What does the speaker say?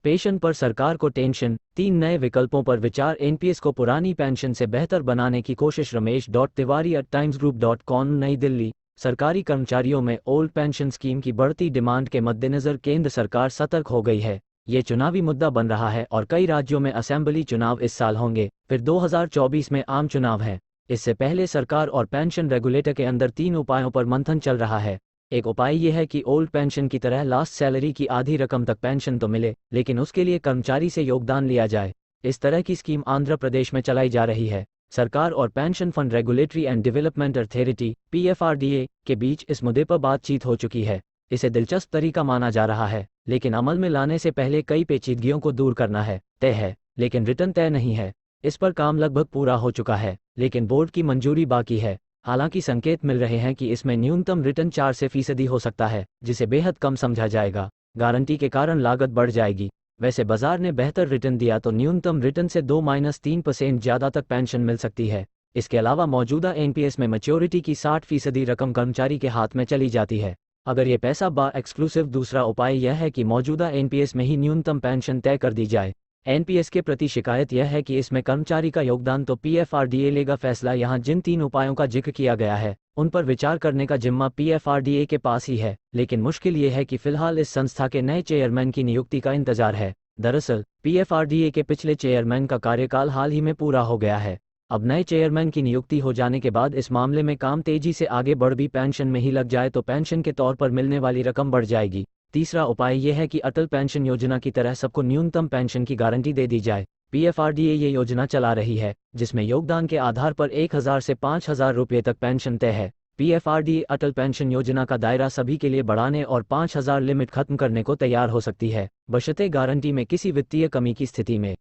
Pension पर सरकार को टेंशन, 3 नए विकल्पों पर विचार। एनपीएस को पुरानी पेंशन से बेहतर बनाने की कोशिश। रमेश तिवारी @timesgroup.com। नई दिल्ली। सरकारी कर्मचारियों में ओल्ड पेंशन स्कीम की बढ़ती डिमांड के मद्देनज़र केंद्र सरकार सतर्क हो गई है। ये चुनावी मुद्दा बन रहा है और कई राज्यों में असेंबली चुनाव इस साल होंगे, फिर 2024 में आम चुनाव हैं। इससे पहले सरकार और पेंशन रेगुलेटर के अंदर 3 उपायों पर मंथन चल रहा है। एक उपाय यह है कि ओल्ड पेंशन की तरह लास्ट सैलरी की आधी रकम तक पेंशन तो मिले, लेकिन उसके लिए कर्मचारी से योगदान लिया जाए। इस तरह की स्कीम आंध्र प्रदेश में चलाई जा रही है। सरकार और pension fund regulatory and development authority (PFRDA) के बीच इस मुद्दे पर बातचीत हो चुकी है। इसे दिलचस्प तरीका माना जा रहा है, लेकिन अमल में लाने से पहले कई पेचीदगियों को दूर करना है। तय है, लेकिन रिटर्न तय नहीं है। इस पर काम लगभग पूरा हो चुका है, लेकिन बोर्ड की मंजूरी बाकी है। हालांकि संकेत मिल रहे हैं कि इसमें न्यूनतम रिटर्न 4 से फीसदी हो सकता है, जिसे बेहद कम समझा जाएगा। गारंटी के कारण लागत बढ़ जाएगी। वैसे बाजार ने बेहतर रिटर्न दिया तो न्यूनतम रिटर्न से 2-3% ज़्यादा तक पेंशन मिल सकती है। इसके अलावा मौजूदा एनपीएस में मैच्योरिटी की 60% रकम कर्मचारी के हाथ में चली जाती है। अगर ये पैसा एक्सक्लूसिव। दूसरा उपाय यह है कि मौजूदा एनपीएस में ही न्यूनतम पेंशन तय कर दी जाए। एनपीएस के प्रति शिकायत यह है कि इसमें कर्मचारी का योगदान तो पीएफआरडीए लेगा। फैसला यहाँ जिन 3 उपायों का जिक्र किया गया है उन पर विचार करने का जिम्मा पीएफआरडीए के पास ही है, लेकिन मुश्किल ये है कि फिलहाल इस संस्था के नए चेयरमैन की नियुक्ति का इंतजार है। दरअसल पीएफआरडीए के पिछले चेयरमैन का कार्यकाल हाल ही में पूरा हो गया है। अब नए चेयरमैन की नियुक्ति हो जाने के बाद इस मामले में काम तेजी से आगे बढ़ भी पेंशन में ही लग जाए तो पेंशन के तौर पर मिलने वाली रकम बढ़ जाएगी। तीसरा उपाय यह है कि अटल पेंशन योजना की तरह सबको न्यूनतम पेंशन की गारंटी दे दी जाए। पीएफआरडीए ये योजना चला रही है, जिसमें योगदान के आधार पर 1000 से 5000 रुपये तक पेंशन तय है। पीएफआरडीए अटल पेंशन योजना का दायरा सभी के लिए बढ़ाने और 5000 लिमिट खत्म करने को तैयार हो सकती है, बशर्ते गारंटी में किसी वित्तीय कमी की स्थिति में।